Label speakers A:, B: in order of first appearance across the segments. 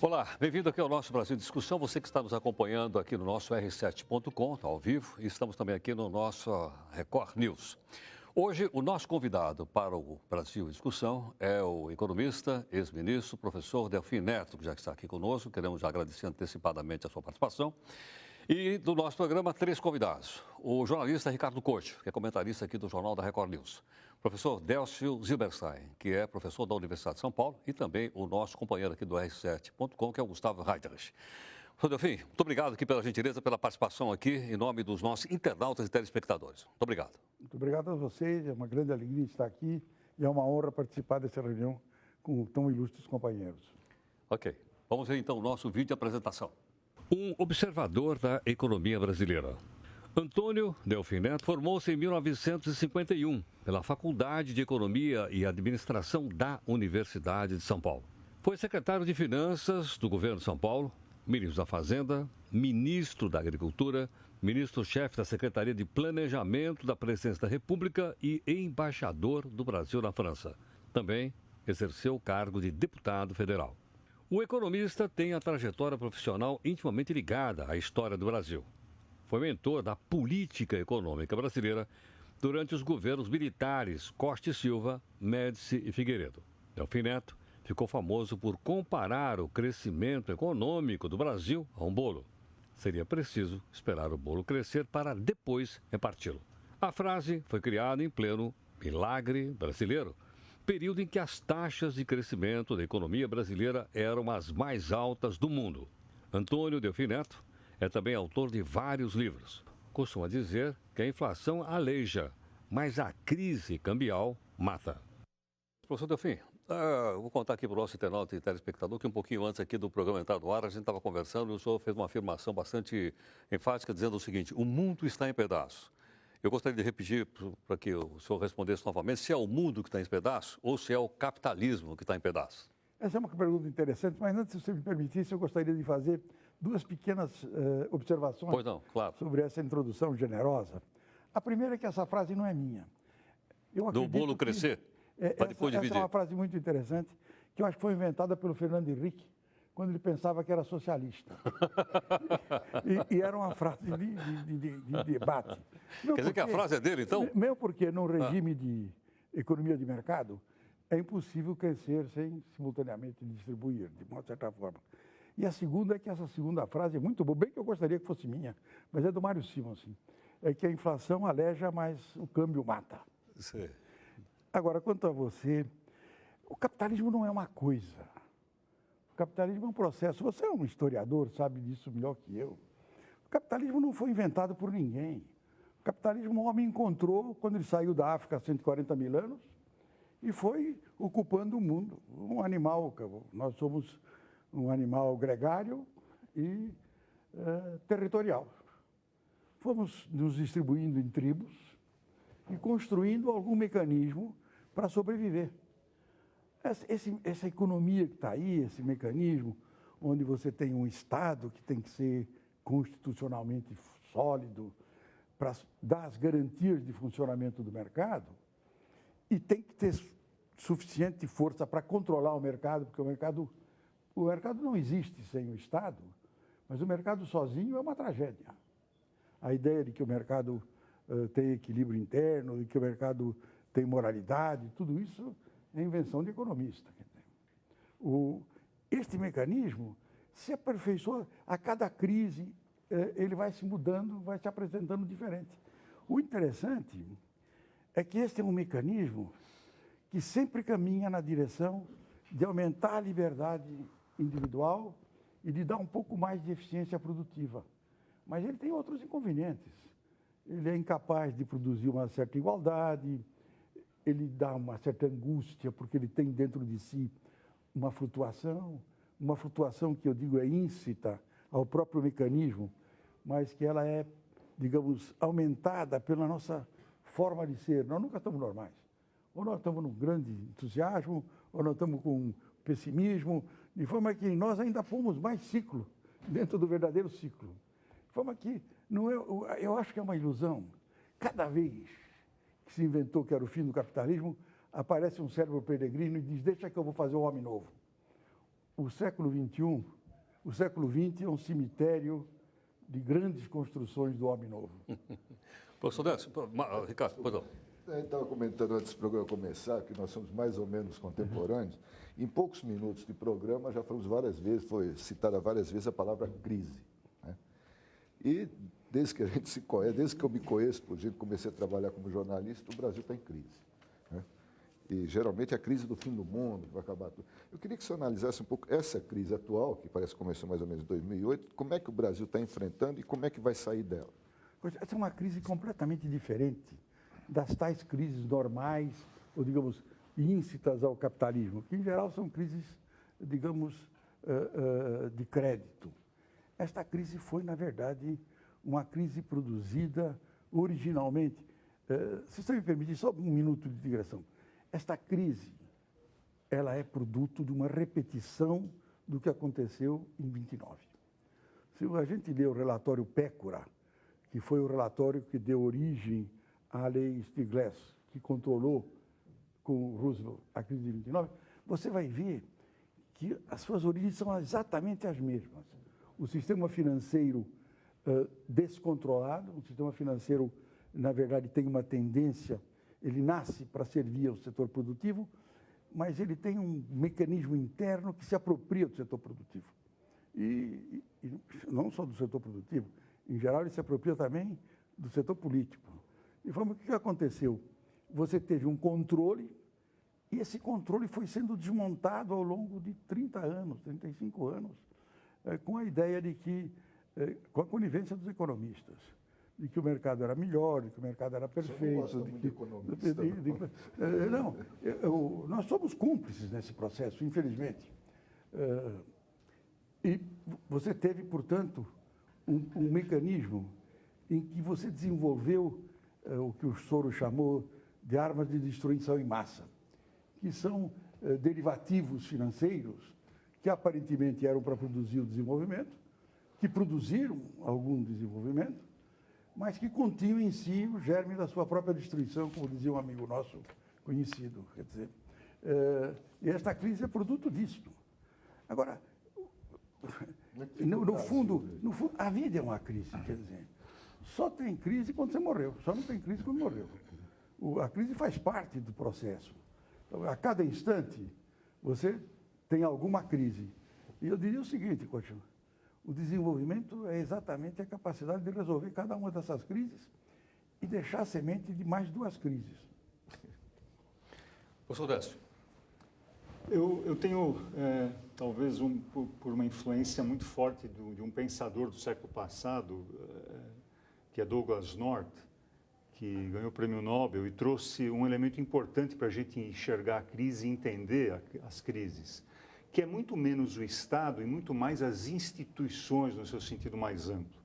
A: Olá, bem-vindo aqui ao nosso Brasil em Discussão. Você que está nos acompanhando aqui no nosso r7.com, tá ao vivo, e estamos também aqui no nosso Record News. Hoje, o nosso convidado para o Brasil em Discussão é o economista, ex-ministro, professor Delfim Neto, que já está aqui conosco. Queremos já agradecer antecipadamente a sua participação. E do nosso programa, 3 convidados. O jornalista Ricardo Couto, que é comentarista aqui do Jornal da Record News. O professor Délcio Zilberstein, que é professor da Universidade de São Paulo. E também o nosso companheiro aqui do R7.com, que é o Gustavo Reiterich. Professor Delfim, muito obrigado aqui pela gentileza, pela participação aqui em nome dos nossos internautas e telespectadores. Muito obrigado.
B: Muito obrigado a vocês, é uma grande alegria estar aqui e é uma honra participar dessa reunião com tão ilustres companheiros.
A: Ok, vamos ver então o nosso vídeo de apresentação. Um observador da economia brasileira. Antônio Delfim Neto formou-se em 1951 pela Faculdade de Economia e Administração da Universidade de São Paulo. Foi secretário de Finanças do governo de São Paulo, ministro da Fazenda, ministro da Agricultura, ministro-chefe da Secretaria de Planejamento da Presidência da República e embaixador do Brasil na França. Também exerceu o cargo de deputado federal. O economista tem a trajetória profissional intimamente ligada à história do Brasil. Foi mentor da política econômica brasileira durante os governos militares Costa e Silva, Médici e Figueiredo. Delfim Neto ficou famoso por comparar o crescimento econômico do Brasil a um bolo. Seria preciso esperar o bolo crescer para depois reparti-lo. A frase foi criada em pleno milagre brasileiro, período em que as taxas de crescimento da economia brasileira eram as mais altas do mundo. Antônio Delfim Neto é também autor de vários livros. Costuma dizer que a inflação aleija, mas a crise cambial mata. Professor Delfim, eu vou contar aqui para o nosso internauta e telespectador que um pouquinho antes aqui do programa entrar no ar, a gente estava conversando e o senhor fez uma afirmação bastante enfática dizendo o seguinte: o mundo está em pedaços. Eu gostaria de repetir para que o senhor respondesse novamente se é o mundo que está em pedaços ou se é o capitalismo que está em pedaços.
B: Essa é uma pergunta interessante, mas antes, se você me permitisse, eu gostaria de fazer duas pequenas observações sobre essa introdução generosa. A primeira é que essa frase não é minha.
A: Do bolo crescer?
B: Essa é uma frase muito interessante, que eu acho que foi inventada pelo Fernando Henrique, quando ele pensava que era socialista. e era uma frase de debate.
A: Quer dizer que a frase é dele, então?
B: Mesmo porque, num regime de economia de mercado, é impossível crescer sem simultaneamente distribuir, de uma certa forma. E a segunda é que essa segunda frase é muito boa, bem que eu gostaria que fosse minha, mas é do Mário Simonsen. É que a inflação aleja, mas o câmbio mata.
A: Sim.
B: Agora, quanto a você, o capitalismo não é uma coisa. O capitalismo é um processo. Você é um historiador, sabe disso melhor que eu. O capitalismo não foi inventado por ninguém. O capitalismo o homem encontrou quando ele saiu da África há 140 mil anos e foi ocupando o mundo. Um animal, nós somos um animal gregário e territorial. Fomos nos distribuindo em tribos e construindo algum mecanismo para sobreviver. Essa economia que está aí, esse mecanismo, onde você tem um Estado que tem que ser constitucionalmente sólido para dar as garantias de funcionamento do mercado, e tem que ter suficiente força para controlar o mercado, porque o mercado não existe sem o Estado, mas o mercado sozinho é uma tragédia. A ideia de que o mercado tem equilíbrio interno, de que o mercado tem moralidade, tudo isso é invenção de economista. Este mecanismo se aperfeiçoa a cada crise, ele vai se mudando, vai se apresentando diferente. O interessante é que este é um mecanismo que sempre caminha na direção de aumentar a liberdade individual e de dar um pouco mais de eficiência produtiva. Mas ele tem outros inconvenientes. Ele é incapaz de produzir uma certa igualdade, ele dá uma certa angústia, porque ele tem dentro de si uma flutuação que eu digo é íncita ao próprio mecanismo, mas que ela é, digamos, aumentada pela nossa forma de ser. Nós nunca estamos normais. Ou nós estamos num grande entusiasmo, ou nós estamos com pessimismo, de forma que nós ainda pomos mais ciclo dentro do verdadeiro ciclo. De forma que não é, eu acho que é uma ilusão. Cada vez que se inventou que era o fim do capitalismo, aparece um cérebro peregrino e diz: deixa que eu vou fazer um homem novo. o século XXI, o século XX é um cemitério de grandes construções do homem novo.
A: Professor Décio, Ricardo, perdão.
C: Eu estava comentando antes do programa começar que nós somos mais ou menos contemporâneos. Em poucos minutos de programa já falamos várias vezes, foi citada várias vezes a palavra crise, né? E desde que a gente se conhece, desde que eu me conheço, por exemplo, comecei a trabalhar como jornalista, o Brasil está em crise, né? E geralmente é a crise do fim do mundo, que vai acabar tudo. Eu queria que você analisasse um pouco essa crise atual, que parece que começou mais ou menos em 2008, como é que o Brasil está enfrentando e como é que vai sair dela?
B: Essa é uma crise completamente diferente das tais crises normais, ou, digamos, íncitas ao capitalismo, que, em geral, são crises, digamos, de crédito. Esta crise foi, na verdade, uma crise produzida originalmente. Se você me permitir, só um minuto de digressão. Esta crise, ela é produto de uma repetição do que aconteceu em 29. Se a gente lê o relatório Pécora, que foi o relatório que deu origem à lei Stiglitz, que controlou com Roosevelt a crise de 29, você vai ver que as suas origens são exatamente as mesmas. O sistema financeiro descontrolado, o sistema financeiro, na verdade, tem uma tendência, ele nasce para servir ao setor produtivo, mas ele tem um mecanismo interno que se apropria do setor produtivo. E não só do setor produtivo, em geral, ele se apropria também do setor político. De forma que o que aconteceu? Você teve um controle, e esse controle foi sendo desmontado ao longo de 30 anos, 35 anos, com a ideia de que, com a conivência dos economistas, de que o mercado era melhor, de que o mercado era perfeito.
C: Você não gosta muito de economista,
B: não, nós somos cúmplices nesse processo, infelizmente. E você teve, portanto, um mecanismo em que você desenvolveu o que o Soros chamou de armas de destruição em massa, que são derivativos financeiros que aparentemente eram para produzir o desenvolvimento, que produziram algum desenvolvimento, mas que continham em si o germe da sua própria destruição, como dizia um amigo nosso conhecido. Quer dizer, e esta crise é produto disso. Agora, no fundo, a vida é uma crise, quer dizer, só tem crise quando você morreu, só não tem crise quando morreu. A crise faz parte do processo. Então, a cada instante, você tem alguma crise. E eu diria o seguinte, Coutinho, o desenvolvimento é exatamente a capacidade de resolver cada uma dessas crises e deixar a semente de mais duas crises.
A: Professor Décio.
D: Eu tenho, talvez, por uma influência muito forte de um pensador do século passado, que é Douglas North, que ganhou o Prêmio Nobel e trouxe um elemento importante para a gente enxergar a crise e entender as crises, que é muito menos o Estado e muito mais as instituições no seu sentido mais amplo.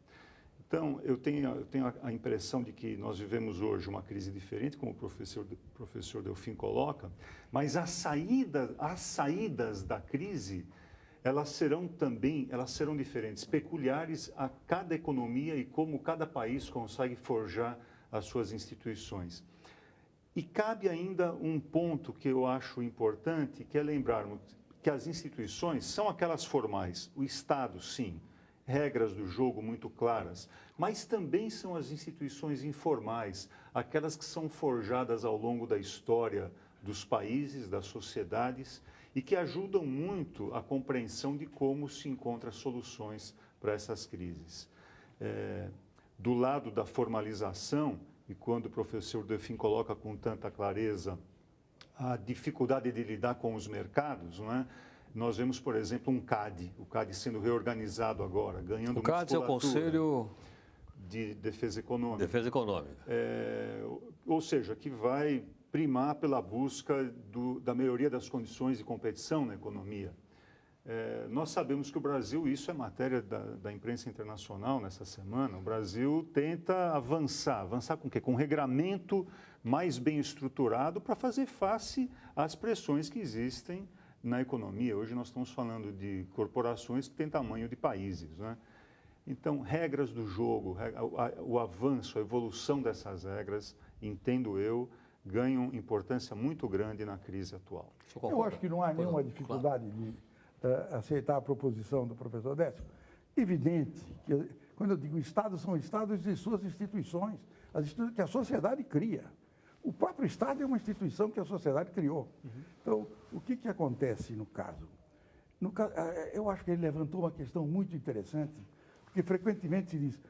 D: Então, eu tenho a impressão de que nós vivemos hoje uma crise diferente, como o professor Delfim coloca, mas as saídas da crise, elas serão diferentes, peculiares a cada economia e como cada país consegue forjar as suas instituições. E cabe ainda um ponto que eu acho importante, que é lembrarmos que as instituições são aquelas formais, o Estado, sim, regras do jogo muito claras, mas também são as instituições informais, aquelas que são forjadas ao longo da história dos países, das sociedades, e que ajudam muito a compreensão de como se encontram soluções para essas crises. Do lado da formalização, e quando o professor Delfim coloca com tanta clareza a dificuldade de lidar com os mercados, não é? Nós vemos, por exemplo, o CAD sendo reorganizado agora, ganhando
A: o CAD é o Conselho
D: de Defesa Econômica.
A: Defesa Econômica.
D: Ou seja, que vai primar pela busca da melhoria das condições de competição na economia. Nós sabemos que o Brasil, isso é matéria da imprensa internacional nessa semana, o Brasil tenta avançar com o quê? Com um regramento mais bem estruturado para fazer face às pressões que existem na economia. Hoje nós estamos falando de corporações que têm tamanho de países, né? Então, regras do jogo, o avanço, a evolução dessas regras, entendo eu, ganham importância muito grande na crise atual.
B: Eu acho que não há nenhuma dificuldade de aceitar a proposição do professor Décio. Evidente que, quando eu digo Estado, são Estados e suas instituições, que a sociedade cria. O próprio Estado é uma instituição que a sociedade criou. Então, o que acontece no caso? Eu acho que ele levantou uma questão muito interessante, porque frequentemente se diz,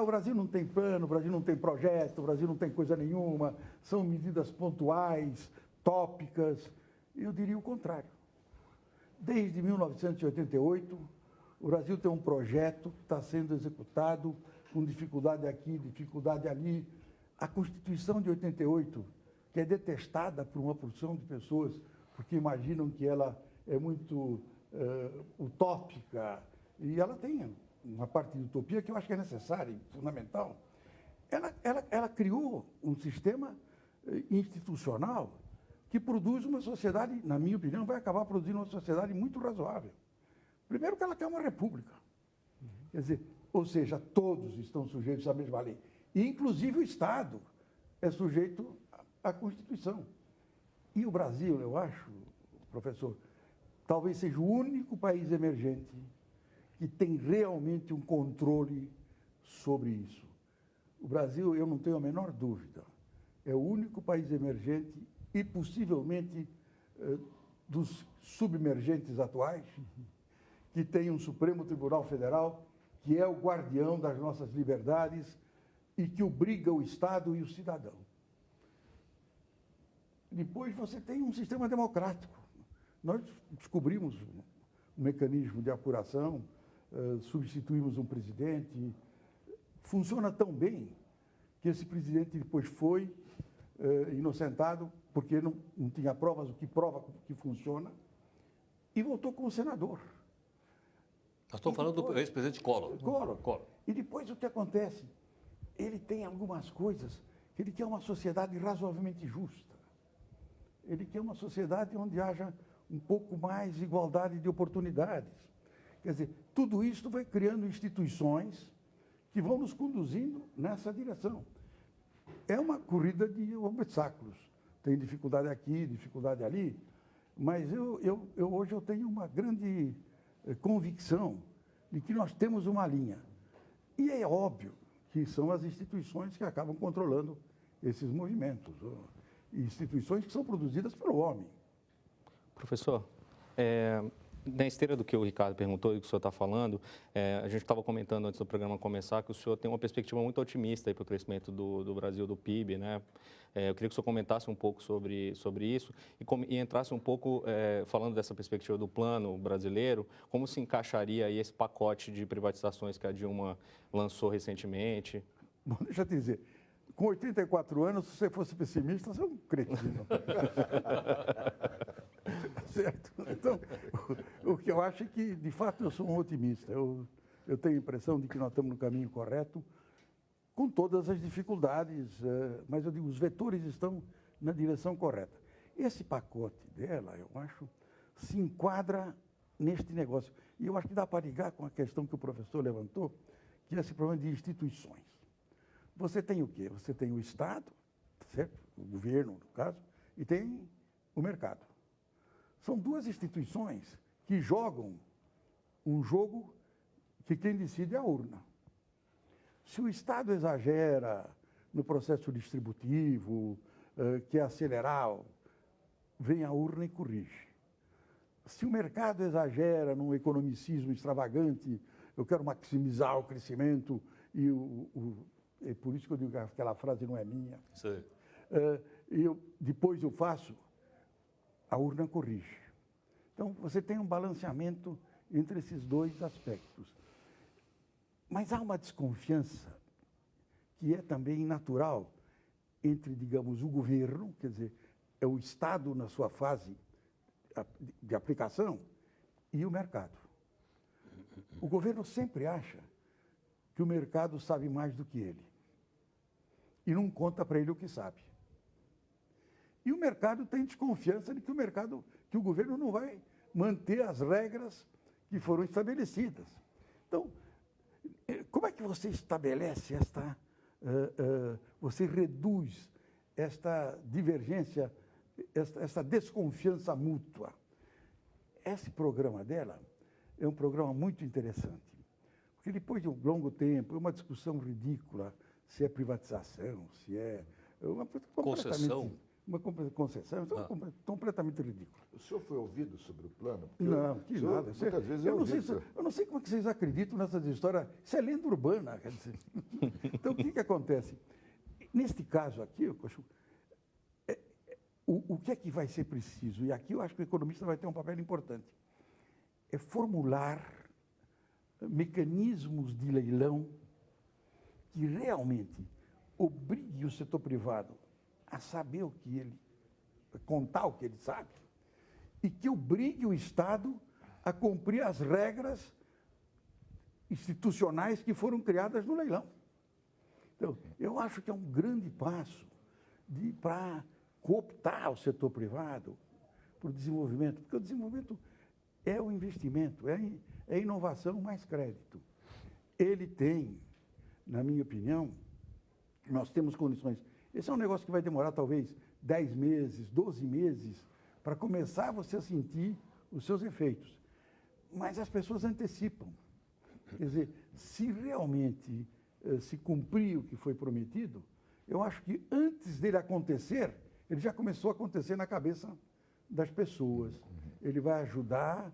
B: o Brasil não tem plano, o Brasil não tem projeto, o Brasil não tem coisa nenhuma, são medidas pontuais, tópicas. Eu diria o contrário. Desde 1988, o Brasil tem um projeto que está sendo executado com dificuldade aqui, dificuldade ali. A Constituição de 88, que é detestada por uma porção de pessoas, porque imaginam que ela é muito utópica, e ela tem uma parte de utopia que eu acho que é necessária e fundamental. Ela criou um sistema institucional que produz uma sociedade, na minha opinião, vai acabar produzindo uma sociedade muito razoável. Primeiro que ela quer uma república. Quer dizer, ou seja, todos estão sujeitos à mesma lei. E, inclusive, o Estado é sujeito à Constituição. E o Brasil, eu acho, professor, talvez seja o único país emergente que tem realmente um controle sobre isso. O Brasil, eu não tenho a menor dúvida, é o único país emergente e possivelmente dos submergentes atuais, que tem um Supremo Tribunal Federal que é o guardião das nossas liberdades e que obriga o Estado e o cidadão. Depois você tem um sistema democrático. Nós descobrimos um mecanismo de apuração, substituímos um presidente. Funciona tão bem que esse presidente depois foi inocentado, porque não tinha provas, o que prova que funciona, e voltou como senador.
A: Nós estamos falando do ex-presidente Collor.
B: Collor. E depois o que acontece? Ele tem algumas coisas que ele quer uma sociedade razoavelmente justa. Ele quer uma sociedade onde haja um pouco mais de igualdade de oportunidades. Quer dizer, tudo isso vai criando instituições que vão nos conduzindo nessa direção. É uma corrida de obstáculos. Tem dificuldade aqui, dificuldade ali, mas hoje eu tenho uma grande convicção de que nós temos uma linha. E é óbvio que são as instituições que acabam controlando esses movimentos. Instituições que são produzidas pelo homem.
E: Professor, na esteira do que o Ricardo perguntou e do que o senhor está falando, a gente estava comentando antes do programa começar que o senhor tem uma perspectiva muito otimista para o crescimento do Brasil, do PIB, né? Eu queria que o senhor comentasse um pouco sobre isso e entrasse um pouco falando dessa perspectiva do plano brasileiro, como se encaixaria aí esse pacote de privatizações que a Dilma lançou recentemente?
B: Bom, deixa eu te dizer, com 84 anos, se você fosse pessimista, você é um cretino. Certo? Então, o que eu acho é que, de fato, eu sou um otimista. Eu tenho a impressão de que nós estamos no caminho correto, com todas as dificuldades, mas eu digo, os vetores estão na direção correta. Esse pacote dela, eu acho, se enquadra neste negócio. E eu acho que dá para ligar com a questão que o professor levantou, que é esse problema de instituições. Você tem o quê? Você tem o Estado, certo? O governo, no caso, e tem o mercado. São duas instituições que jogam um jogo que quem decide é a urna. Se o Estado exagera no processo distributivo, quer acelerar, vem a urna e corrige. Se o mercado exagera num economicismo extravagante, eu quero maximizar o crescimento, é por isso que eu digo que aquela frase não é minha.
A: Sim.
B: Depois eu faço, a urna corrige. Então, você tem um balanceamento entre esses dois aspectos. Mas há uma desconfiança que é também natural entre, digamos, o governo, quer dizer, é o Estado na sua fase de aplicação, e o mercado. O governo sempre acha que o mercado sabe mais do que ele. E não conta para ele o que sabe. E o mercado tem desconfiança de que o governo não vai manter as regras que foram estabelecidas. Então, como é que você estabelece você reduz esta divergência, esta desconfiança mútua? esse programa dela é um programa muito interessante, porque depois de um longo tempo, é uma discussão ridícula se é privatização, se é uma coisa
A: Concessão.
B: uma concessão, então, completamente ridícula.
C: O senhor foi ouvido sobre o plano? Porque
B: Não, que
C: o senhor,
B: nada.
C: Muitas vezes
B: eu,
C: eu
B: não sei,
C: ouvi.
B: eu não sei como é que vocês acreditam nessas histórias. Isso é lenda urbana, quer dizer. Então, o que acontece? Neste caso aqui, o que é que vai ser preciso? E aqui eu acho que o economista vai ter um papel importante. É formular mecanismos de leilão que realmente obrigue o setor privado a saber o que ele, a contar o que ele sabe, e que obrigue o Estado a cumprir as regras institucionais que foram criadas no leilão. Então, eu acho que é um grande passo para cooptar o setor privado para o desenvolvimento, porque o desenvolvimento é o investimento, é inovação mais crédito. Ele tem, na minha opinião, nós temos condições. Esse é um negócio que vai demorar talvez 10 meses, 12 meses, para começar você a sentir os seus efeitos. Mas as pessoas antecipam. Quer dizer, se realmente se cumprir o que foi prometido, eu acho que antes dele acontecer, ele já começou a acontecer na cabeça das pessoas. Ele vai ajudar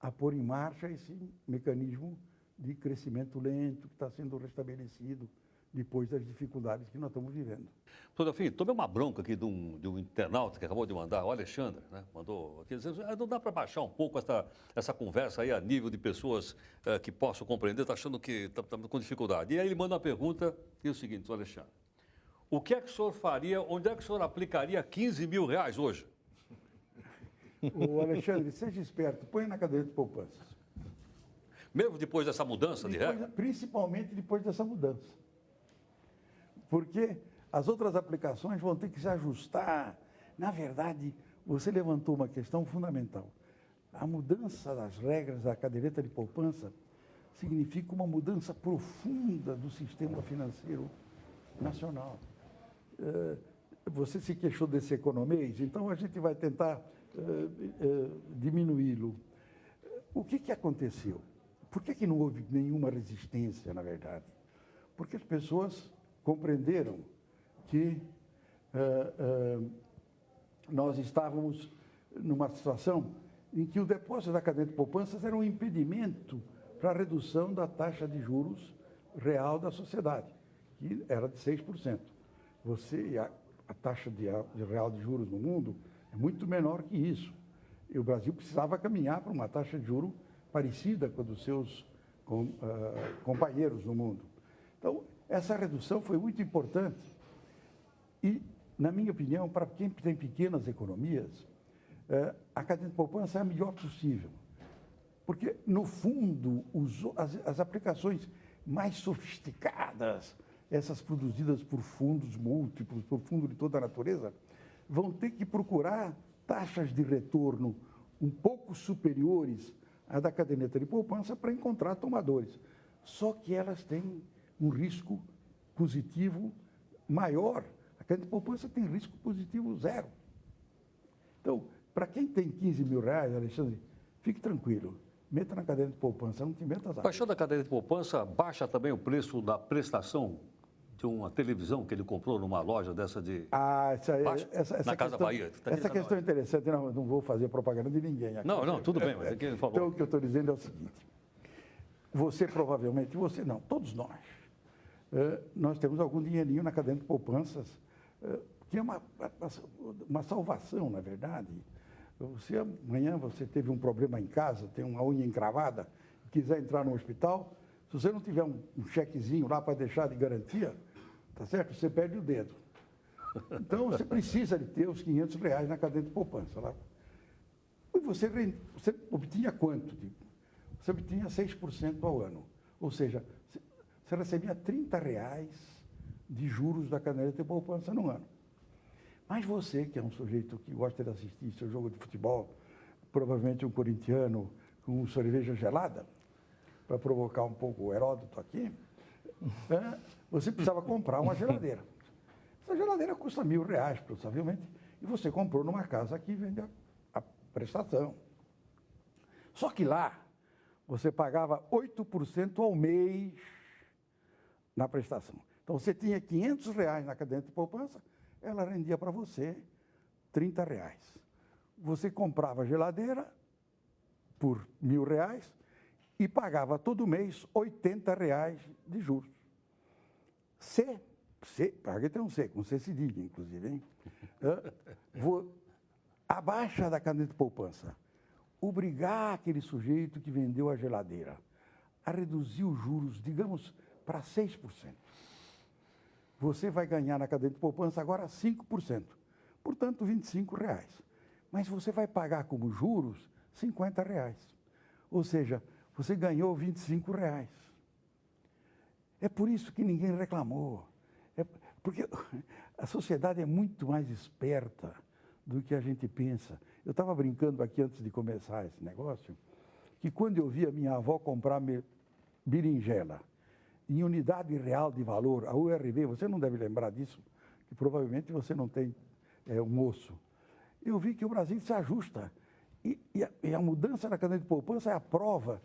B: a pôr em marcha esse mecanismo de crescimento lento que está sendo restabelecido depois das dificuldades que nós estamos vivendo.
A: Doutor Delfim, tomei uma bronca aqui de um internauta que acabou de mandar, o Alexandre, né? Mandou aqui dizendo, não dá para baixar um pouco essa conversa aí a nível de pessoas que possam compreender, está achando que está com dificuldade. E aí ele manda uma pergunta, que é o seguinte, Alexandre, o que é que o senhor faria, onde é que o senhor aplicaria 15 mil reais hoje?
B: Ô Alexandre, seja esperto, põe na cadeira de poupanças.
A: Mesmo depois dessa mudança de regra?
B: Principalmente depois dessa mudança. Porque as outras aplicações vão ter que se ajustar. Na verdade, você levantou uma questão fundamental. A mudança das regras da caderneta de poupança significa uma mudança profunda do sistema financeiro nacional. Você se queixou desse economês, então a gente vai tentar diminuí-lo. O que aconteceu? Por que não houve nenhuma resistência, na verdade? Porque as pessoas compreenderam que nós estávamos numa situação em que o depósito da caderneta de poupanças era um impedimento para a redução da taxa de juros real da sociedade, que era de 6%. A taxa real de juros no mundo é muito menor que isso. E o Brasil precisava caminhar para uma taxa de juros parecida com a dos seus companheiros no mundo. Então, essa redução foi muito importante e, na minha opinião, para quem tem pequenas economias, a caderneta de poupança é a melhor possível. Porque, no fundo, as aplicações mais sofisticadas, essas produzidas por fundos múltiplos, por fundos de toda a natureza, vão ter que procurar taxas de retorno um pouco superiores à da caderneta de poupança para encontrar tomadores. Só que elas têm um risco positivo maior. A caderneta de poupança tem risco positivo zero. Então, para quem tem 15 mil reais, Alexandre, fique tranquilo. Meta na caderneta de poupança, não te meta nada.
A: Baixando a caderneta de poupança, baixa também o preço da prestação de uma televisão que ele comprou numa loja dessa de...
B: essa
A: Casa Bahia.
B: Essa questão é interessante, não vou fazer propaganda de ninguém aqui.
A: Não, tudo bem, mas é que ele falou.
B: Então, o que eu estou dizendo é o seguinte, todos nós temos algum dinheirinho na caderneta de poupanças, que é uma salvação, na verdade. Amanhã você teve um problema em casa, tem uma unha encravada, quiser entrar no hospital, se você não tiver um chequezinho lá para deixar de garantia, tá certo? Você perde o dedo. Então, você precisa de ter os 500 reais na caderneta de poupança. Lá. E você obtinha quanto? Você obtinha 6% ao ano. Ou seja, você recebia 30 reais de juros da caderneta de poupança no ano. Mas você, que é um sujeito que gosta de assistir seu jogo de futebol, provavelmente um corintiano com cerveja gelada, para provocar um pouco o Heródoto aqui, você precisava comprar uma geladeira. Essa geladeira custa R$1.000, provavelmente, e você comprou numa casa que vende a prestação. Só que lá, você pagava 8% ao mês na prestação. Então, você tinha R$500 na caderneta de poupança, ela rendia para você R$30. Você comprava a geladeira por R$1.000 e pagava todo mês R$80 de juros. Paguei tem um C, com C cedilha, inclusive, hein? A baixa da caderneta de poupança, obrigar aquele sujeito que vendeu a geladeira a reduzir os juros, digamos, para 6%. Você vai ganhar na caderneta de poupança agora 5%, portanto, R$25. Mas você vai pagar como juros R$50. Ou seja, você ganhou R$25. É por isso que ninguém reclamou. Porque a sociedade é muito mais esperta do que a gente pensa. Eu estava brincando aqui antes de começar esse negócio, que quando eu vi a minha avó comprar berinjela em unidade real de valor, a URV, você não deve lembrar disso, que provavelmente você não tem um osso. Eu vi que o Brasil se ajusta. E a mudança na caderneta de poupança é a prova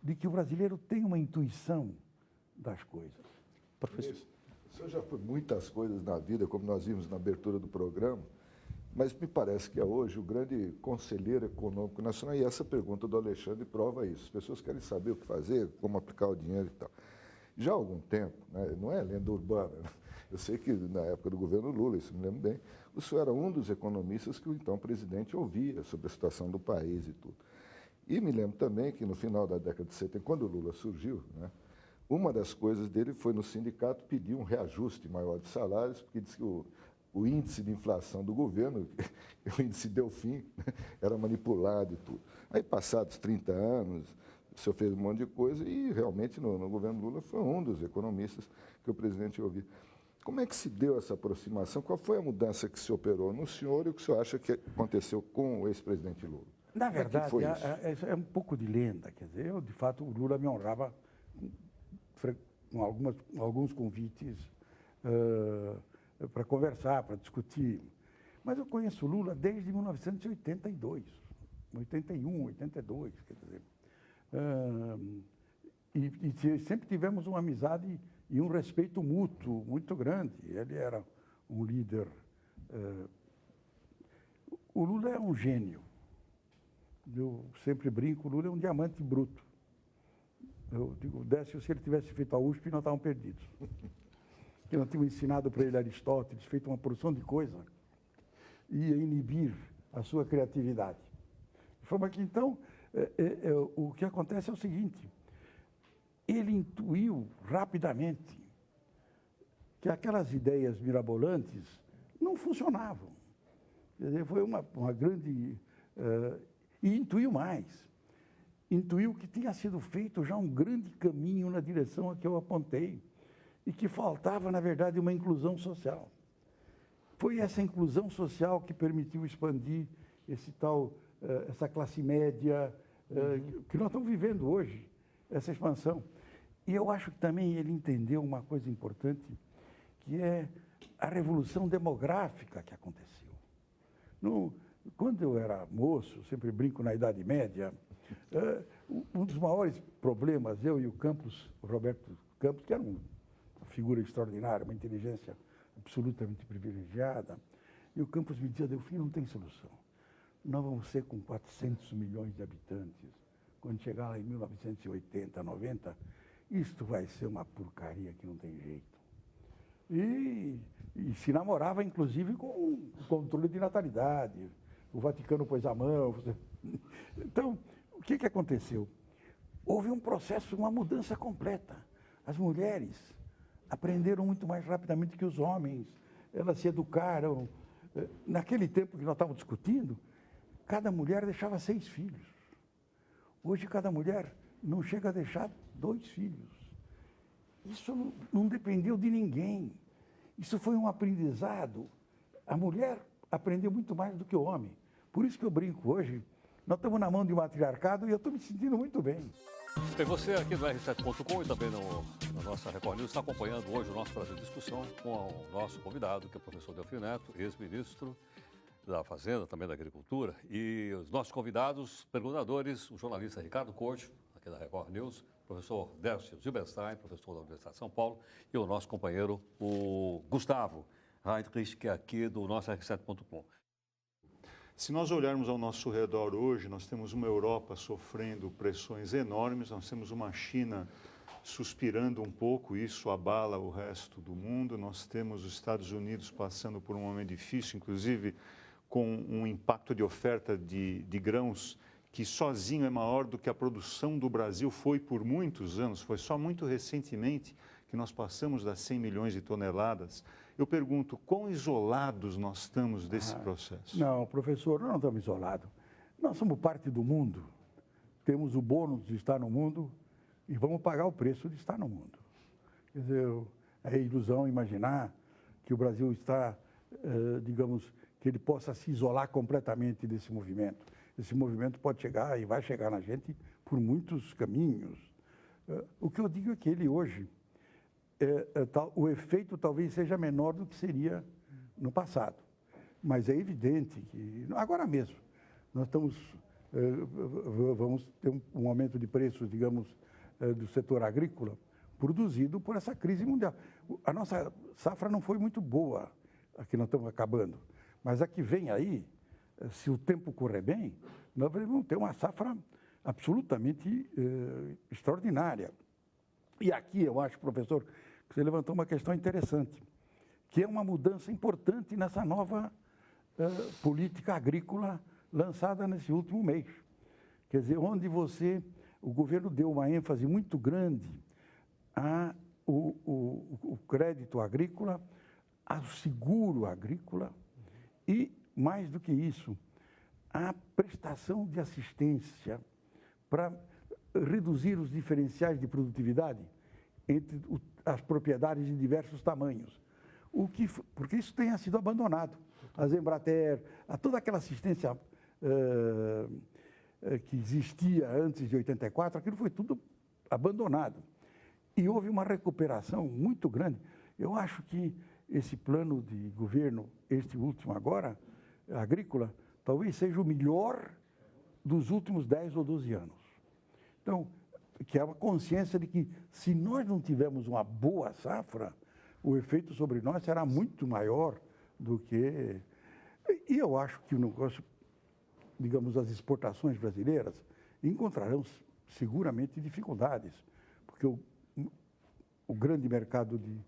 B: de que o brasileiro tem uma intuição das coisas.
C: Professor, o senhor já foi muitas coisas na vida, como nós vimos na abertura do programa, mas me parece que é hoje o grande conselheiro econômico nacional, e essa pergunta do Alexandre prova isso. As pessoas querem saber o que fazer, como aplicar o dinheiro e tal. Já há algum tempo, né, não é lenda urbana, né? Eu sei que na época do governo Lula, isso me lembro bem, o senhor era um dos economistas que o então presidente ouvia sobre a situação do país e tudo. E me lembro também que no final da década de 70, quando o Lula surgiu, né, uma das coisas dele foi no sindicato pedir um reajuste maior de salários, porque disse que o índice de inflação do governo, o índice Delfim, era manipulado e tudo. Aí, passados 30 anos, o senhor fez um monte de coisa e realmente no governo Lula foi um dos economistas que o presidente ouvia. Como é que se deu essa aproximação? Qual foi a mudança que se operou no senhor e o que o senhor acha que aconteceu com o ex-presidente Lula?
B: Na verdade, é um pouco de lenda. Quer dizer, eu, de fato, o Lula me honrava com alguns convites para conversar, para discutir. Mas eu conheço o Lula desde 1982, 81, 82, quer dizer. E sempre tivemos uma amizade e um respeito mútuo muito grande. Ele era um líder. O Lula é um gênio. Eu sempre brinco, o Lula é um diamante bruto. Eu digo, Décio, se ele tivesse feito a USP, nós estávamos perdidos. Que nós tínhamos ensinado para ele Aristóteles, feito uma porção de coisa, ia inibir a sua criatividade. De forma que, então, o que acontece é o seguinte, ele intuiu rapidamente que aquelas ideias mirabolantes não funcionavam. Quer dizer, foi uma grande... e intuiu mais. Intuiu que tinha sido feito já um grande caminho na direção a que eu apontei e que faltava, na verdade, uma inclusão social. Foi essa inclusão social que permitiu expandir essa classe média que nós estamos vivendo hoje, essa expansão. E eu acho que também ele entendeu uma coisa importante, que é a revolução demográfica que aconteceu. Quando eu era moço, sempre brinco na Idade Média, um dos maiores problemas, eu e o Roberto Campos, que era uma figura extraordinária, uma inteligência absolutamente privilegiada, e o Campos me dizia, Delfim, não tem solução. Nós vamos ser com 400 milhões de habitantes. Quando chegar lá em 1980, 90, isto vai ser uma porcaria que não tem jeito. E se namorava, inclusive, com o controle de natalidade. O Vaticano pôs a mão. Então, o que aconteceu? Houve um processo, uma mudança completa. As mulheres aprenderam muito mais rapidamente que os homens. Elas se educaram. Naquele tempo que nós estávamos discutindo, cada mulher deixava 6 filhos. Hoje, cada mulher não chega a deixar 2 filhos. Isso não dependeu de ninguém. Isso foi um aprendizado. A mulher aprendeu muito mais do que o homem. Por isso que eu brinco hoje, nós estamos na mão de um matriarcado e eu estou me sentindo muito bem.
A: E você aqui no R7.com e também na nossa Record News está acompanhando hoje o nosso prazer de discussão com o nosso convidado, que é o professor Delfim Neto, ex-ministro da Fazenda, também da Agricultura, e os nossos convidados, perguntadores, o jornalista Ricardo Corte, aqui da Record News, o professor Décio Zilberstein, professor da Universidade de São Paulo, e o nosso companheiro, o Gustavo Heinrich, que é aqui do nosso R7.com.
D: Se nós olharmos ao nosso redor hoje, nós temos uma Europa sofrendo pressões enormes, nós temos uma China suspirando um pouco, isso abala o resto do mundo, nós temos os Estados Unidos passando por um momento difícil, inclusive com um impacto de oferta de grãos que sozinho é maior do que a produção do Brasil foi por muitos anos, foi só muito recentemente que nós passamos das 100 milhões de toneladas. Eu pergunto, quão isolados nós estamos desse processo?
B: Não, professor, nós não estamos isolados. Nós somos parte do mundo, temos o bônus de estar no mundo e vamos pagar o preço de estar no mundo. Quer dizer, é ilusão imaginar que o Brasil está, digamos, que ele possa se isolar completamente desse movimento. Esse movimento pode chegar e vai chegar na gente por muitos caminhos. O que eu digo é que ele hoje, o efeito talvez seja menor do que seria no passado. Mas é evidente que, agora mesmo, nós vamos ter um aumento de preços, digamos, do setor agrícola, produzido por essa crise mundial. A nossa safra não foi muito boa, a que nós estamos acabando, mas a que vem aí, se o tempo correr bem, nós vamos ter uma safra absolutamente extraordinária. E aqui eu acho, professor, que você levantou uma questão interessante, que é uma mudança importante nessa nova política agrícola lançada nesse último mês. Quer dizer, onde o governo deu uma ênfase muito grande ao crédito agrícola, ao seguro agrícola e, mais do que isso, a prestação de assistência para reduzir os diferenciais de produtividade entre as propriedades de diversos tamanhos. Porque isso tenha sido abandonado. As Embrater, toda aquela assistência que existia antes de 84, aquilo foi tudo abandonado. E houve uma recuperação muito grande. Eu acho que esse plano de governo, este último agora, agrícola, talvez seja o melhor dos últimos 10 ou 12 anos. Então, que é uma consciência de que se nós não tivermos uma boa safra, o efeito sobre nós será muito maior do que... E eu acho que o negócio, digamos, as exportações brasileiras encontrarão seguramente dificuldades, porque o grande mercado de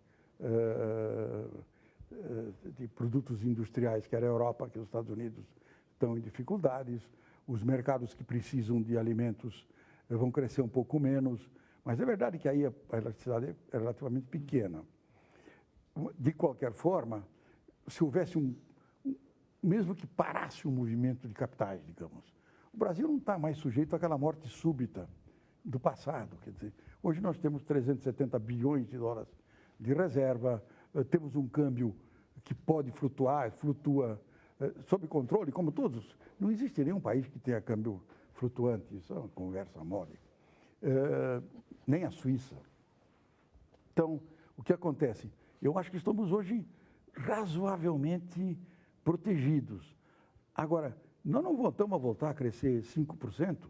B: produtos industriais, que era a Europa, que os Estados Unidos, estão em dificuldades, os mercados que precisam de alimentos vão crescer um pouco menos, mas é verdade que aí a elasticidade é relativamente pequena. De qualquer forma, se houvesse mesmo que parasse o movimento de capitais, digamos, o Brasil não está mais sujeito àquela morte súbita do passado. Quer dizer, hoje nós temos 370 bilhões de dólares de reserva, temos um câmbio que pode flutua sob controle, como todos. Não existe nenhum país que tenha câmbio flutuante, isso é uma conversa mole. Nem a Suíça. Então, o que acontece? Eu acho que estamos hoje razoavelmente protegidos. Agora, nós não voltamos a voltar a crescer 5%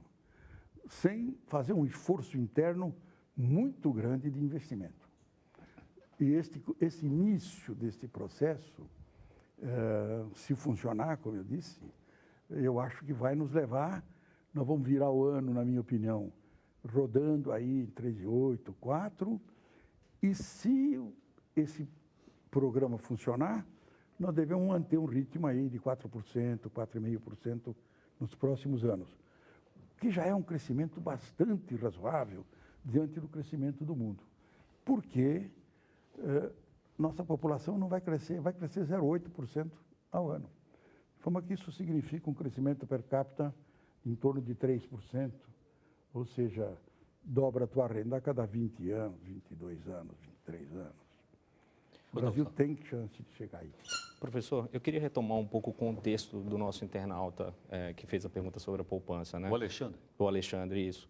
B: sem fazer um esforço interno muito grande de investimento. E esse início desse processo, se funcionar, como eu disse, eu acho que vai nos levar, nós vamos virar o ano, na minha opinião, rodando aí em 3,8, 4, e se esse programa funcionar, nós devemos manter um ritmo aí de 4%, 4,5% nos próximos anos, que já é um crescimento bastante razoável diante do crescimento do mundo. Porque nossa população não vai crescer 0,8% ao ano. De forma que isso significa um crescimento per capita em torno de 3%, ou seja, dobra a tua renda a cada 20 anos, 22 anos, 23 anos. O Brasil tem chance de chegar a isso.
E: Professor, eu queria retomar um pouco o contexto do nosso internauta que fez a pergunta sobre a poupança, né?
A: O Alexandre.
E: O Alexandre, isso.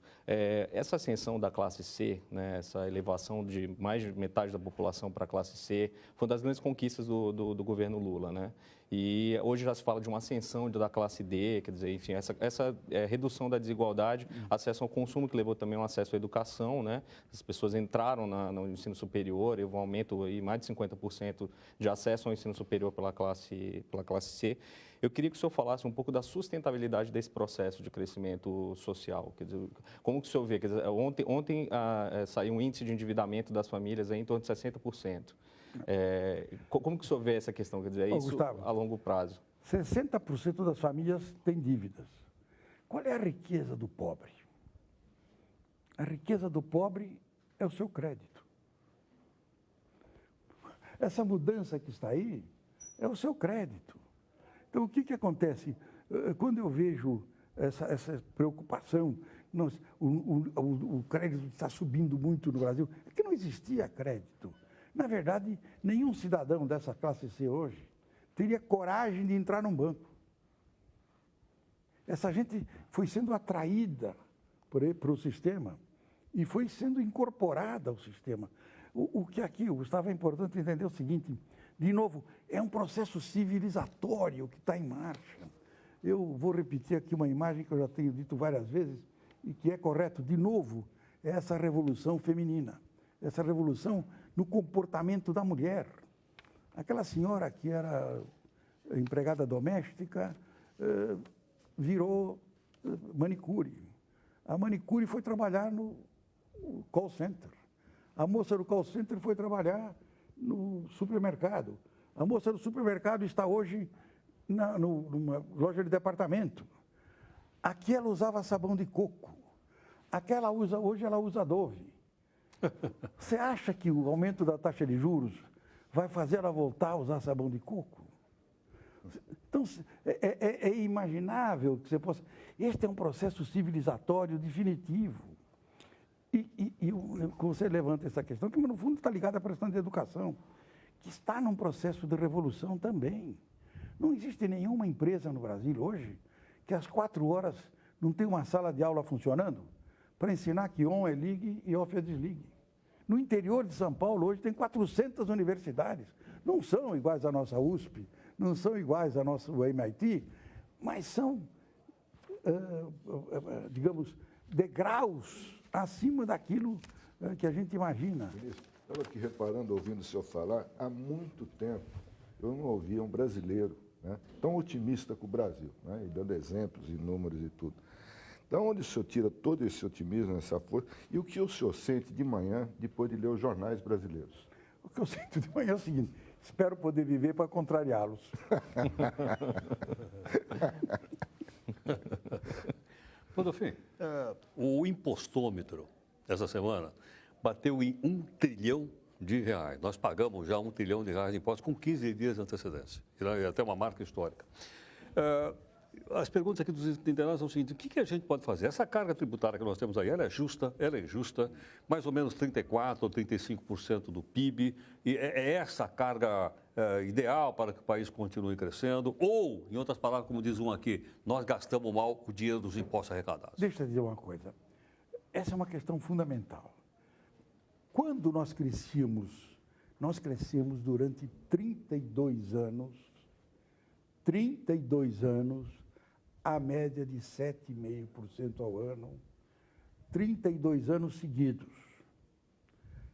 E: Essa ascensão da classe C, né, essa elevação de mais de metade da população para a classe C, foi uma das grandes conquistas do governo Lula, né? E hoje já se fala de uma ascensão da classe D, quer dizer, enfim, essa redução da desigualdade, acesso ao consumo, que levou também ao acesso à educação, né? As pessoas entraram no ensino superior, e houve um aumento aí, mais de 50% de acesso ao ensino superior pela classe C. Eu queria que o senhor falasse um pouco da sustentabilidade desse processo de crescimento social. Quer dizer, como que o senhor vê? Quer dizer, ontem saiu um índice de endividamento das famílias aí em torno de 60%. Como que o senhor vê essa questão? Quer dizer, isso
B: Gustavo,
E: a longo prazo?
B: 60% das famílias têm dívidas. Qual é a riqueza do pobre? A riqueza do pobre é o seu crédito. Essa mudança que está aí é o seu crédito. Então, o que acontece? Quando eu vejo essa preocupação, o crédito está subindo muito no Brasil, é que não existia crédito. Na verdade, nenhum cidadão dessa classe C hoje teria coragem de entrar num banco. Essa gente foi sendo atraída para o sistema e foi sendo incorporada ao sistema. O que aqui, Gustavo, é importante entender o seguinte, de novo, é um processo civilizatório que está em marcha. Eu vou repetir aqui uma imagem que eu já tenho dito várias vezes e que é correto. De novo, é essa revolução feminina, essa revolução no comportamento da mulher. Aquela senhora que era empregada doméstica virou manicure. A manicure foi trabalhar no call center. A moça do call center foi trabalhar no supermercado. A moça do supermercado está hoje numa loja de departamento. Aqui ela usava sabão de coco. Hoje ela usa Dove. Você acha que o aumento da taxa de juros vai fazer ela voltar a usar sabão de coco? Então, é imaginável que você possa... Este é um processo civilizatório definitivo. Quando você levanta essa questão, que no fundo está ligada à questão de educação, que está num processo de revolução também. Não existe nenhuma empresa no Brasil hoje que às 4 horas não tem uma sala de aula funcionando para ensinar que on é ligue e off é desligue. No interior de São Paulo hoje tem 400 universidades. Não são iguais à nossa USP, não são iguais à nossa MIT, mas são, digamos, degraus acima daquilo que a gente imagina.
C: Ministro, estava aqui reparando, ouvindo o senhor falar, há muito tempo eu não ouvia um brasileiro, né, tão otimista com o Brasil, né, e dando exemplos e números e tudo. Então, onde o senhor tira todo esse otimismo, essa força, e o que o senhor sente de manhã depois de ler os jornais brasileiros?
B: O que eu sinto de manhã é o seguinte, espero poder viver para contrariá-los.
A: Rodolfo, o impostômetro, essa semana, bateu em R$ 1 trilhão. Nós pagamos já R$ 1 trilhão de impostos com 15 dias de antecedência. É até uma marca histórica. As perguntas aqui dos internautas são o seguinte: o que a gente pode fazer? Essa carga tributária que nós temos aí, ela é justa, ela é injusta, mais ou menos 34% ou 35% do PIB, e é essa carga ideal para que o país continue crescendo? Ou, em outras palavras, como diz um aqui, nós gastamos mal o dinheiro dos impostos arrecadados?
B: Deixa eu dizer uma coisa, essa é uma questão fundamental. Quando nós crescemos durante 32 anos, a média de 7,5% ao ano, 32 anos seguidos,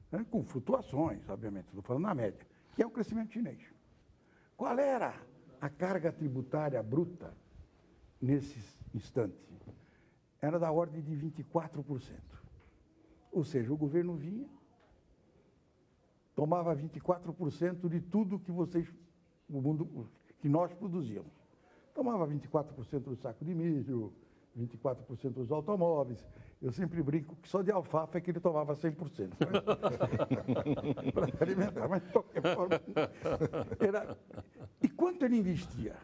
B: né? Com flutuações, obviamente, estou falando na média, que é o crescimento chinês. Qual era a carga tributária bruta nesse instante? Era da ordem de 24%. Ou seja, o governo vinha, tomava 24% de tudo que que nós produzíamos. Tomava 24% do saco de milho, 24% dos automóveis. Eu sempre brinco que só de alfafa é que ele tomava 100%. Para alimentar, mas de qualquer forma. E quanto ele investia?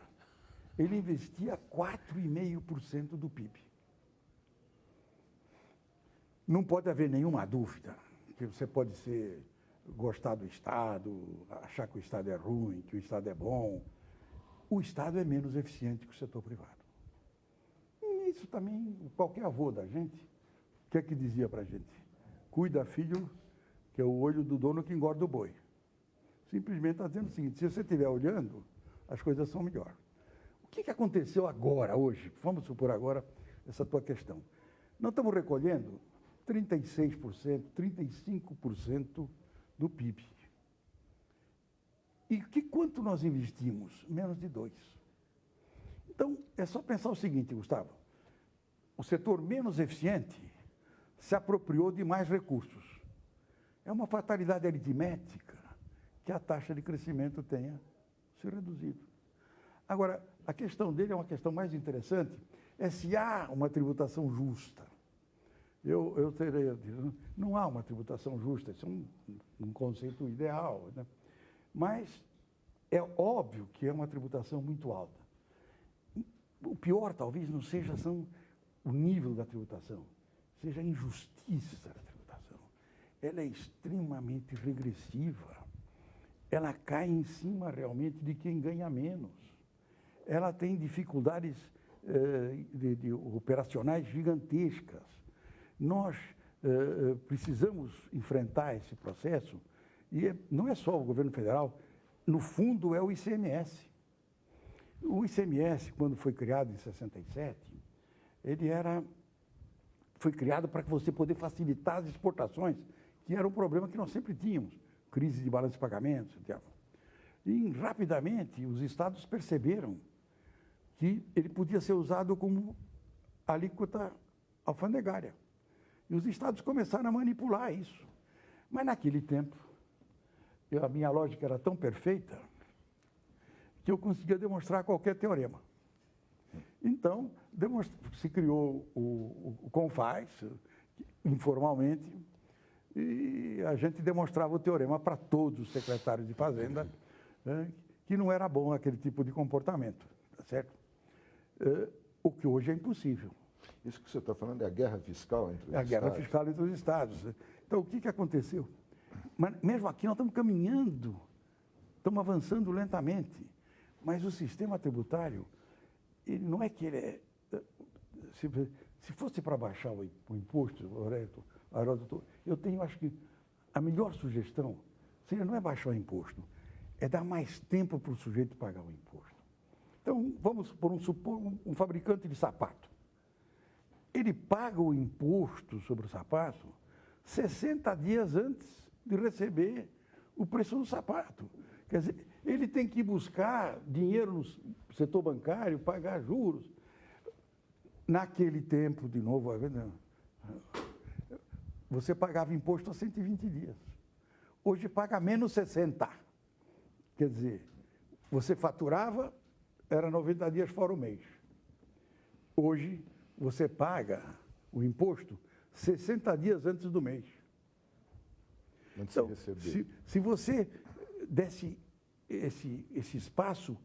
B: Ele investia 4,5% do PIB. Não pode haver nenhuma dúvida que você pode ser gostar do Estado, achar que o Estado é ruim, que o Estado é bom. O Estado é menos eficiente que o setor privado. E isso também, qualquer avô da gente, o que é que dizia para a gente? Cuida, filho, que é o olho do dono que engorda o boi. Simplesmente está dizendo o seguinte, se você estiver olhando, as coisas são melhores. O que aconteceu agora, hoje? Vamos supor agora essa tua questão. Nós estamos recolhendo 36%, 35% do PIB. E quanto nós investimos? Menos de 2%. Então, é só pensar o seguinte, Gustavo. O setor menos eficiente se apropriou de mais recursos. É uma fatalidade aritmética que a taxa de crescimento tenha se reduzido. Agora, a questão dele é uma questão mais interessante, é se há uma tributação justa. Eu terei, não há uma tributação justa, isso é um conceito ideal, né? Mas é óbvio que é uma tributação muito alta. O pior, talvez, não seja o nível da tributação, seja a injustiça da tributação. Ela é extremamente regressiva. Ela cai em cima, realmente, de quem ganha menos. Ela tem dificuldades operacionais gigantescas. Nós precisamos enfrentar esse processo, e não é só o governo federal, no fundo é o ICMS. O ICMS, quando foi criado em 67, foi criado para que você poder facilitar as exportações, que era um problema que nós sempre tínhamos, crise de balanço de pagamentos. E rapidamente os estados perceberam que ele podia ser usado como alíquota alfandegária. E os estados começaram a manipular isso. Mas naquele tempo, a minha lógica era tão perfeita que eu conseguia demonstrar qualquer teorema. Então, se criou o CONFAS, informalmente, e a gente demonstrava o teorema para todos os secretários de Fazenda, né, que não era bom aquele tipo de comportamento, tá certo? O que hoje é impossível.
C: Isso que você está falando é a guerra fiscal entre os estados?
B: É a guerra fiscal entre os estados. Então, o que aconteceu? Mas mesmo aqui nós estamos caminhando, estamos avançando lentamente, mas o sistema tributário, ele não é que ele é... Se fosse para baixar o imposto, Heródoto, eu tenho, acho que, a melhor sugestão seria não é baixar o imposto, é dar mais tempo para o sujeito pagar o imposto. Então, vamos supor um fabricante de sapato. Ele paga o imposto sobre o sapato 60 dias antes de receber o preço do sapato. Quer dizer, ele tem que buscar dinheiro no setor bancário, pagar juros. Naquele tempo, de novo, você pagava imposto a 120 dias. Hoje paga menos 60. Quer dizer, você faturava, era 90 dias fora o mês. Hoje, você paga o imposto 60 dias antes do mês.
C: Antes
B: Então,
C: de receber.
B: se você desse esse espaço,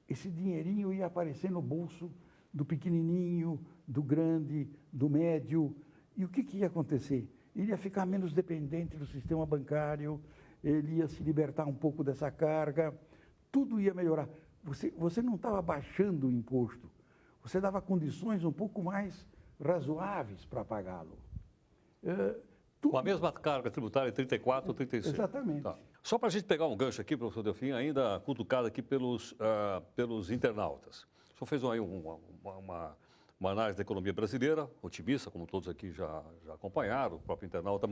B: esse dinheirinho ia aparecer no bolso do pequenininho, do grande, do médio. E o que ia acontecer? Ele ia ficar menos dependente do sistema bancário, ele ia se libertar um pouco dessa carga, tudo ia melhorar. Você não estava baixando o imposto, você dava condições um pouco mais razoáveis para pagá-lo.
A: Com a mesma carga tributária, 34 ou 36.
B: Exatamente.
A: Tá. Só para a gente pegar um gancho aqui, professor Delfim, ainda cutucado aqui pelos internautas. O senhor fez aí uma análise da economia brasileira, otimista, como todos aqui já acompanharam, o próprio internauta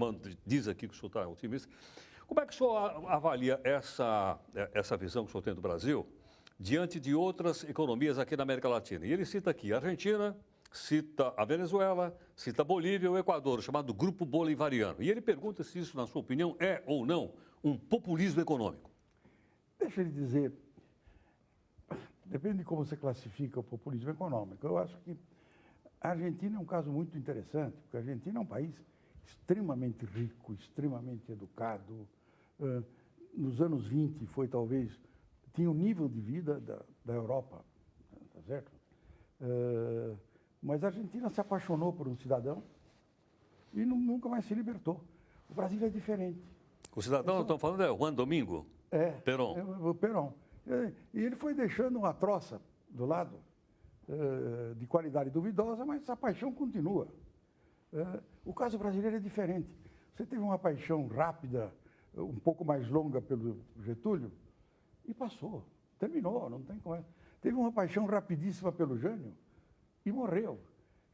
A: diz aqui que o senhor está otimista. Como é que o senhor avalia essa visão que o senhor tem do Brasil diante de outras economias aqui na América Latina? E ele cita aqui a Argentina, cita a Venezuela, cita a Bolívia e o Equador, chamado Grupo Bolivariano. E ele pergunta se isso, na sua opinião, é ou não um populismo econômico.
B: Deixa ele dizer, depende de como você classifica o populismo econômico. Eu acho que a Argentina é um caso muito interessante, porque a Argentina é um país extremamente rico, extremamente educado. Nos anos 20 tinha o nível de vida da Europa, tá certo? Mas a Argentina se apaixonou por um cidadão e nunca mais se libertou. O Brasil é diferente.
A: O cidadão, estão falando, é Juan Domingo Perón.
B: O Perón. E ele foi deixando uma troça do lado, de qualidade duvidosa, mas a paixão continua. O caso brasileiro é diferente. Você teve uma paixão rápida, um pouco mais longa pelo Getúlio, e passou, terminou, não tem como. Teve uma paixão rapidíssima pelo Jânio e morreu.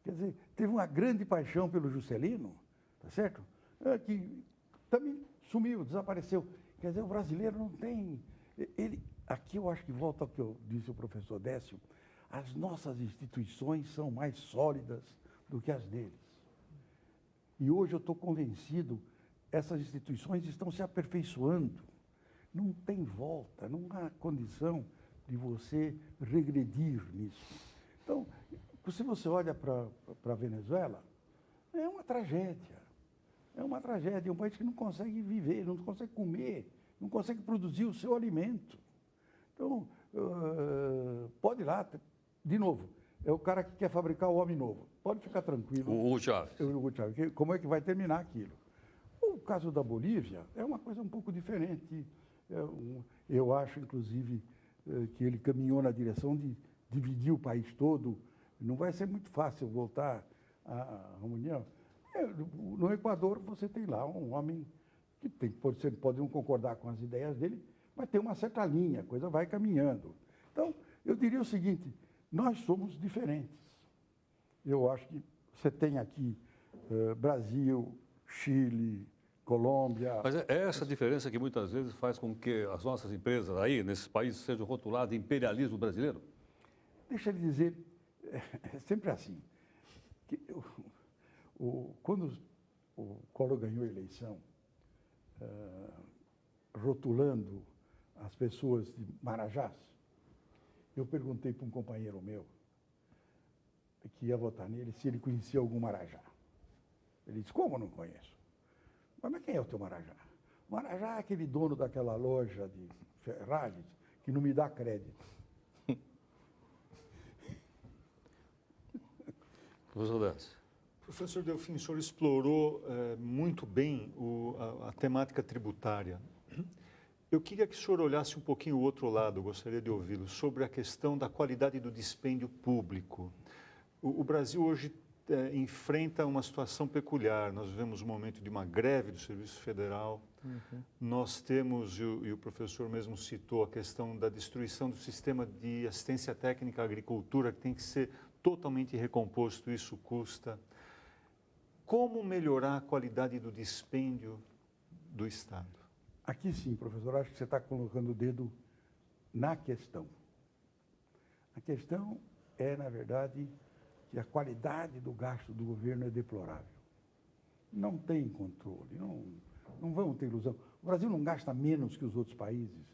B: Quer dizer, teve uma grande paixão pelo Juscelino, tá certo? Que também sumiu, desapareceu. Quer dizer, o brasileiro não tem... Aqui eu acho que volta ao que eu disse o professor Décio, as nossas instituições são mais sólidas do que as deles. E hoje eu estou convencido, essas instituições estão se aperfeiçoando. Não tem volta, não há condição de você regredir nisso. Então, se você olha para a Venezuela, é uma tragédia. É uma tragédia, é um país que não consegue viver, não consegue comer, não consegue produzir o seu alimento. Então, pode ir lá, de novo, é o cara que quer fabricar o homem novo. Pode ficar tranquilo.
A: O Chávez.
B: O Chávez. Como é que vai terminar aquilo? O caso da Bolívia é uma coisa um pouco diferente. Eu acho, inclusive, que ele caminhou na direção de dividir o país todo. Não vai ser muito fácil voltar à União. No Equador, você tem lá um homem que pode não concordar com as ideias dele, mas tem uma certa linha, a coisa vai caminhando. Então, eu diria o seguinte, nós somos diferentes. Eu acho que você tem aqui Brasil, Chile, Colômbia...
A: Mas é essa diferença que muitas vezes faz com que as nossas empresas aí, nesses países, sejam rotuladas de imperialismo brasileiro?
B: Deixa eu dizer, é sempre assim. Que quando o Collor ganhou a eleição, rotulando as pessoas de Marajás, eu perguntei para um companheiro meu que ia votar nele se ele conhecia algum Marajá. Ele disse, como não conheço? Mas quem é o teu Marajá? O Marajá é aquele dono daquela loja de ferragens que não me dá crédito.
A: Professor Décio.
D: Professor Delfim, o senhor explorou muito bem a temática tributária. Eu queria que o senhor olhasse um pouquinho o outro lado, gostaria de ouvi-lo, sobre a questão da qualidade do dispêndio público. O Brasil hoje enfrenta uma situação peculiar. Nós vivemos um momento de uma greve do Serviço Federal. Nós temos, e o professor mesmo citou, a questão da destruição do sistema de assistência técnica à agricultura, que tem que ser totalmente recomposto, isso custa. Como melhorar a qualidade do dispêndio do Estado?
B: Aqui sim, professor, acho que você está colocando o dedo na questão. A questão é, na verdade, que a qualidade do gasto do governo é deplorável. Não tem controle, não vamos ter ilusão. O Brasil não gasta menos que os outros países,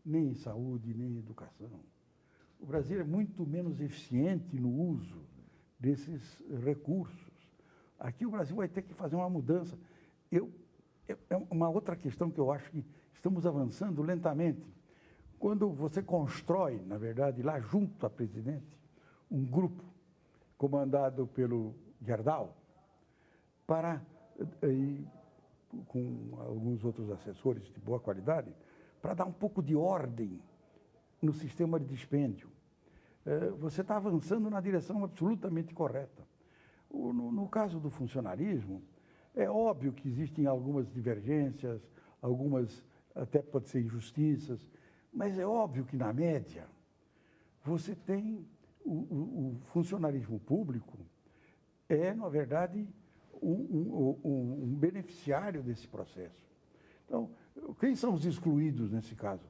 B: nem em saúde, nem em educação. O Brasil é muito menos eficiente no uso desses recursos. Aqui o Brasil vai ter que fazer uma mudança. É uma outra questão que eu acho que estamos avançando lentamente. Quando você constrói, na verdade, lá junto à presidente, um grupo comandado pelo Gerdau, com alguns outros assessores de boa qualidade, para dar um pouco de ordem no sistema de dispêndio. Você está avançando na direção absolutamente correta. No caso do funcionalismo, é óbvio que existem algumas divergências, algumas até pode ser injustiças, mas é óbvio que, na média, você tem o funcionalismo público na verdade, um beneficiário desse processo. Então, quem são os excluídos nesse caso?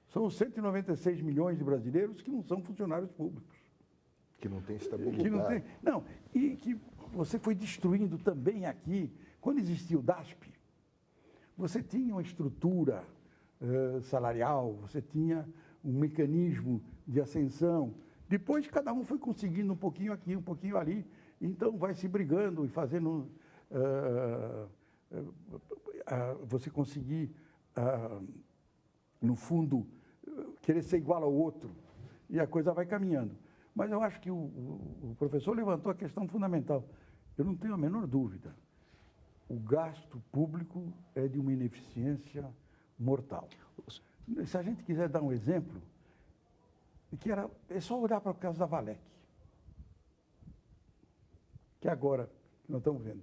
B: São os 196 milhões de brasileiros que não são funcionários públicos.
C: Que não tem estabilidade.
B: E que você foi destruindo também aqui. Quando existia o DASP, você tinha uma estrutura salarial, você tinha um mecanismo de ascensão. Depois, cada um foi conseguindo um pouquinho aqui, um pouquinho ali. Então, vai se brigando e fazendo... você conseguir, no fundo, querer ser igual ao outro. E a coisa vai caminhando. Mas eu acho que o professor levantou a questão fundamental. Eu não tenho a menor dúvida. o gasto público é de uma ineficiência mortal. Se a gente quiser dar um exemplo, é só olhar para o caso da Valec, que agora nós estamos vendo.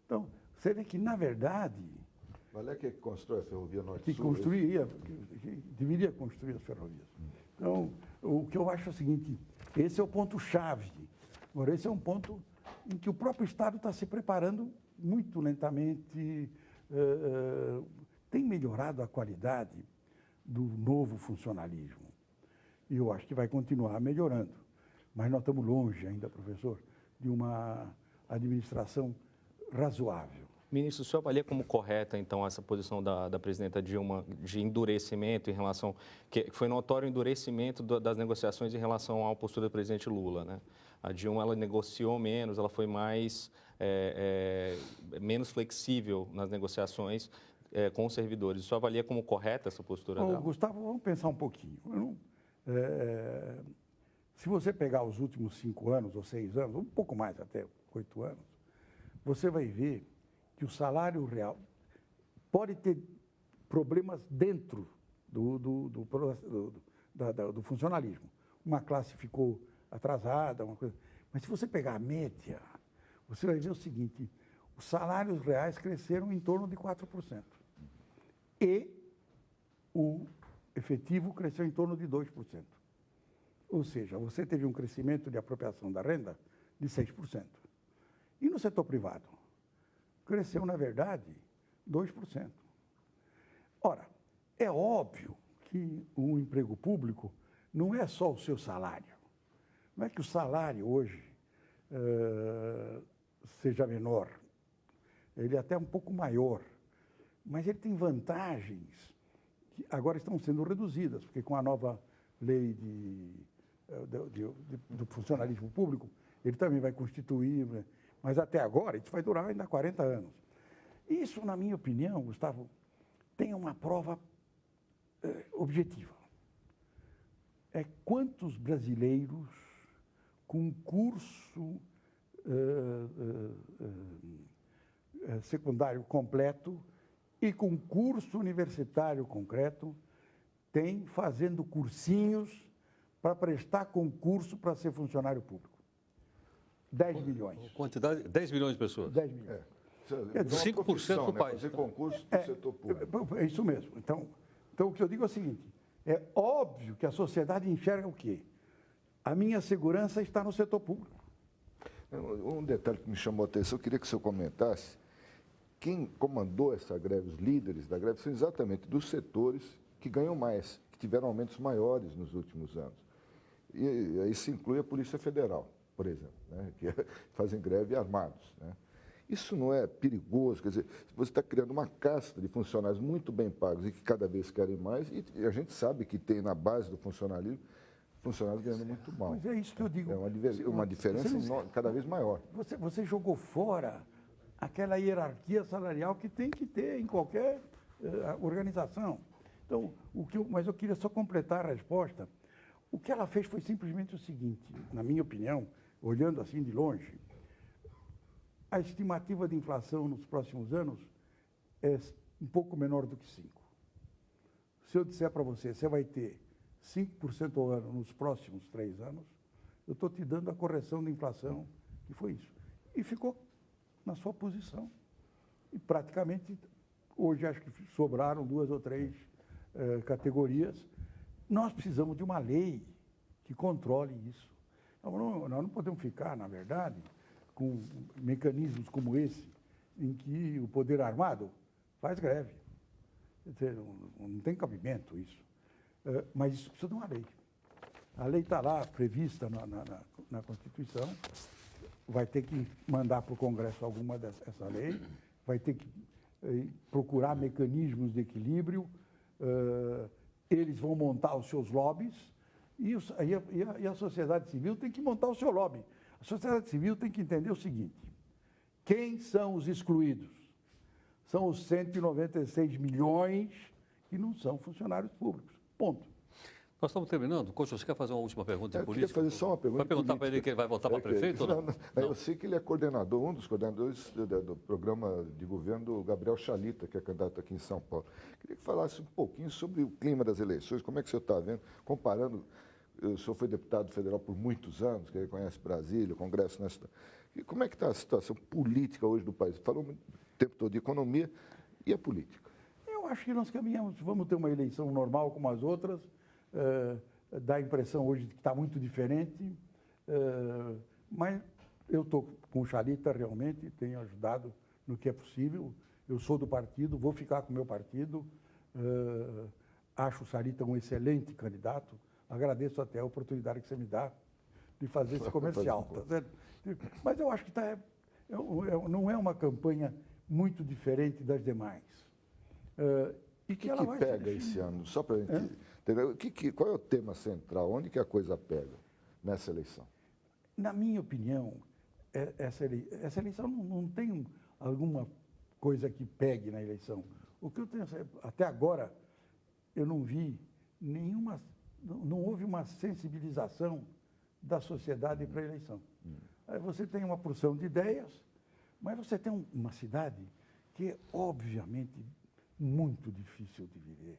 B: Então, você vê que, na verdade...
C: Valec é que constrói a ferrovia Norte-Sul?
B: Que construiria, que deveria construir as ferrovias. Então, o que eu acho é o seguinte, esse é o ponto-chave. Agora, esse é um ponto em que o próprio Estado está se preparando muito lentamente, tem melhorado a qualidade do novo funcionalismo. E eu acho que vai continuar melhorando. Mas nós estamos longe ainda, professor, de uma administração razoável.
E: Ministro, o senhor avalia como correta, então, essa posição da presidenta Dilma de endurecimento em relação... que foi notório o endurecimento das negociações em relação à postura do presidente Lula, né? A Dilma, ela negociou menos, ela foi menos flexível nas negociações com os servidores. O senhor avalia como correta essa postura dela?
B: Gustavo, vamos pensar um pouquinho. Se você pegar os últimos 5 anos ou 6 anos, um pouco mais até 8 anos, você vai ver que o salário real pode ter problemas dentro do funcionalismo. Uma classe ficou atrasada, uma coisa. Mas se você pegar a média, você vai ver o seguinte, os salários reais cresceram em torno de 4%. E o efetivo cresceu em torno de 2%. Ou seja, você teve um crescimento de apropriação da renda de 6%. E no setor privado? Cresceu, na verdade, 2%. Ora, é óbvio que um emprego público não é só o seu salário. Não é que o salário hoje seja menor. Ele é até um pouco maior. Mas ele tem vantagens que agora estão sendo reduzidas, porque com a nova lei do funcionalismo público, ele também vai constituir... Mas até agora, isso vai durar ainda 40 anos. Isso, na minha opinião, Gustavo, tem uma prova objetiva. É quantos brasileiros com curso secundário completo e com curso universitário concreto tem fazendo cursinhos para prestar concurso para ser funcionário público. 10 milhões.
A: Quantidade, 10 milhões de pessoas.
B: 10 milhões.
A: 5% do país.
C: Fazer concurso do setor público.
B: É isso mesmo. Então, o que eu digo é o seguinte, é óbvio que a sociedade enxerga o quê? A minha segurança está no setor público.
C: Um detalhe que me chamou a atenção, eu queria que o senhor comentasse, quem comandou essa greve, os líderes da greve, são exatamente dos setores que ganham mais, que tiveram aumentos maiores nos últimos anos. E aí se inclui a Polícia Federal, por exemplo, né, que fazem greve armados, né? Isso não é perigoso? Quer dizer, você está criando uma casta de funcionários muito bem pagos e que cada vez querem mais, e a gente sabe que tem na base do funcionalismo funcionários ganhando muito mal.
B: Mas é isso que eu digo.
C: É uma diferença cada vez maior.
B: Você jogou fora aquela hierarquia salarial que tem que ter em qualquer organização. Então, mas eu queria só completar a resposta. O que ela fez foi simplesmente o seguinte, na minha opinião, olhando assim de longe, a estimativa de inflação nos próximos anos é um pouco menor do que 5%. Se eu disser para você, você vai ter 5% ao ano nos próximos 3 anos, eu estou te dando a correção da inflação, que foi isso. E ficou na sua posição. E praticamente, hoje acho que sobraram 2 ou 3 categorias. Nós precisamos de uma lei que controle isso. Nós não podemos ficar, na verdade, com mecanismos como esse, em que o poder armado faz greve. Quer dizer, não tem cabimento isso. Mas isso precisa de uma lei. A lei está lá, prevista na Constituição, vai ter que mandar para o Congresso alguma dessa lei, vai ter que procurar mecanismos de equilíbrio, eles vão montar os seus lobbies, e a sociedade civil tem que montar o seu lobby. A sociedade civil tem que entender o seguinte, quem são os excluídos? São os 196 milhões que não são funcionários públicos. Ponto.
A: Nós estamos terminando. Coach, você quer fazer uma última pergunta de
C: Eu
A: política?
C: queria fazer só uma pergunta.
A: Vai perguntar para ele que ele vai votar para prefeito ou não?
C: Eu sei que ele é coordenador, um dos coordenadores do programa de governo do Gabriel Chalita, que é candidato aqui em São Paulo. Queria que falasse um pouquinho sobre o clima das eleições, como é que o senhor está vendo, comparando, o senhor foi deputado federal por muitos anos, que conhece Brasília, o Congresso nessa... E como é que está a situação política hoje do país? Falou o tempo todo de economia e a política.
B: Eu acho que nós caminhamos, vamos ter uma eleição normal como as outras, dá a impressão hoje de que está muito diferente, mas eu estou com o Chalita realmente, tenho ajudado no que é possível, eu sou do partido, vou ficar com o meu partido, acho o Chalita um excelente candidato, agradeço até a oportunidade que você me dá de fazer esse comercial, tá certo? Mas eu acho que não é uma campanha muito diferente das demais.
C: E o que pega esse ano? Só para a gente entender, qual é o tema central? Onde que a coisa pega nessa eleição?
B: Na minha opinião, essa eleição não tem alguma coisa que pegue na eleição. O que eu tenho, até agora, eu não vi nenhuma, não houve uma sensibilização da sociedade para a eleição. Aí você tem uma porção de ideias, mas você tem uma cidade que é, obviamente, muito difícil de viver.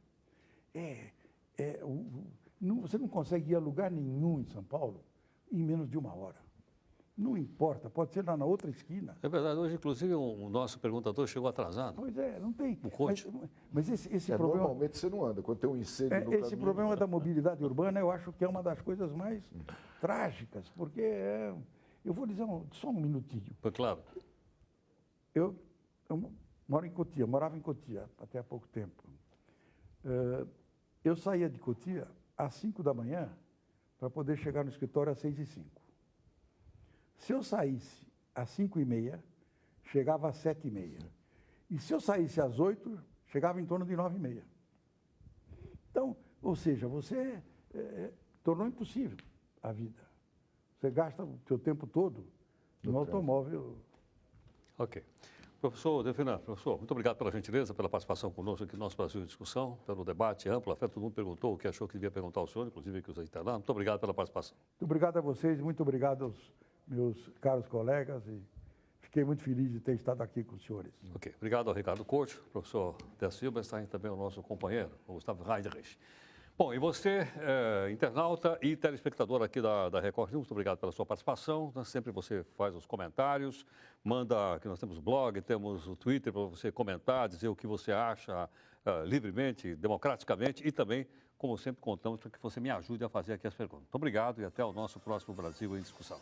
B: Você não consegue ir a lugar nenhum em São Paulo em menos de 1 hora. Não importa, pode ser lá na outra esquina.
A: É verdade, hoje, inclusive, o nosso perguntador chegou atrasado.
B: Pois é, não tem.
A: O coach.
B: Mas esse problema...
C: Normalmente você não anda, quando tem um incêndio no caminho.
B: Esse problema da mobilidade urbana, eu acho que é uma das coisas mais trágicas, porque eu vou dizer só um minutinho.
A: Foi claro.
B: Eu moro em Cotia, morava em Cotia até há pouco tempo. Eu saía de Cotia às 5 da manhã para poder chegar no escritório às 6h05. Se eu saísse às 5h30, chegava às 7h30. E se eu saísse às 8h, chegava em torno de 9h30. Então, ou seja, você tornou impossível a vida. Você gasta o seu tempo todo no automóvel.
A: Ok. Professor Delfina, professor, muito obrigado pela gentileza, pela participação conosco aqui no nosso Brasil em Discussão, pelo debate amplo. Até todo mundo perguntou o que achou que devia perguntar ao senhor, inclusive aqui os internados. Muito obrigado pela participação.
B: Muito obrigado a vocês, muito obrigado aos meus caros colegas e fiquei muito feliz de ter estado aqui com os senhores.
A: Ok. Obrigado ao Ricardo Couto, professor Décio Silberstein, também ao nosso companheiro, o Gustavo Heidrich. Bom, e você, internauta e telespectador aqui da Record News, muito obrigado pela sua participação. Sempre você faz os comentários, manda, que nós temos o blog, temos o Twitter para você comentar, dizer o que você acha livremente, democraticamente e também, como sempre, contamos para que você me ajude a fazer aqui as perguntas. Muito obrigado e até o nosso próximo Brasil em Discussão.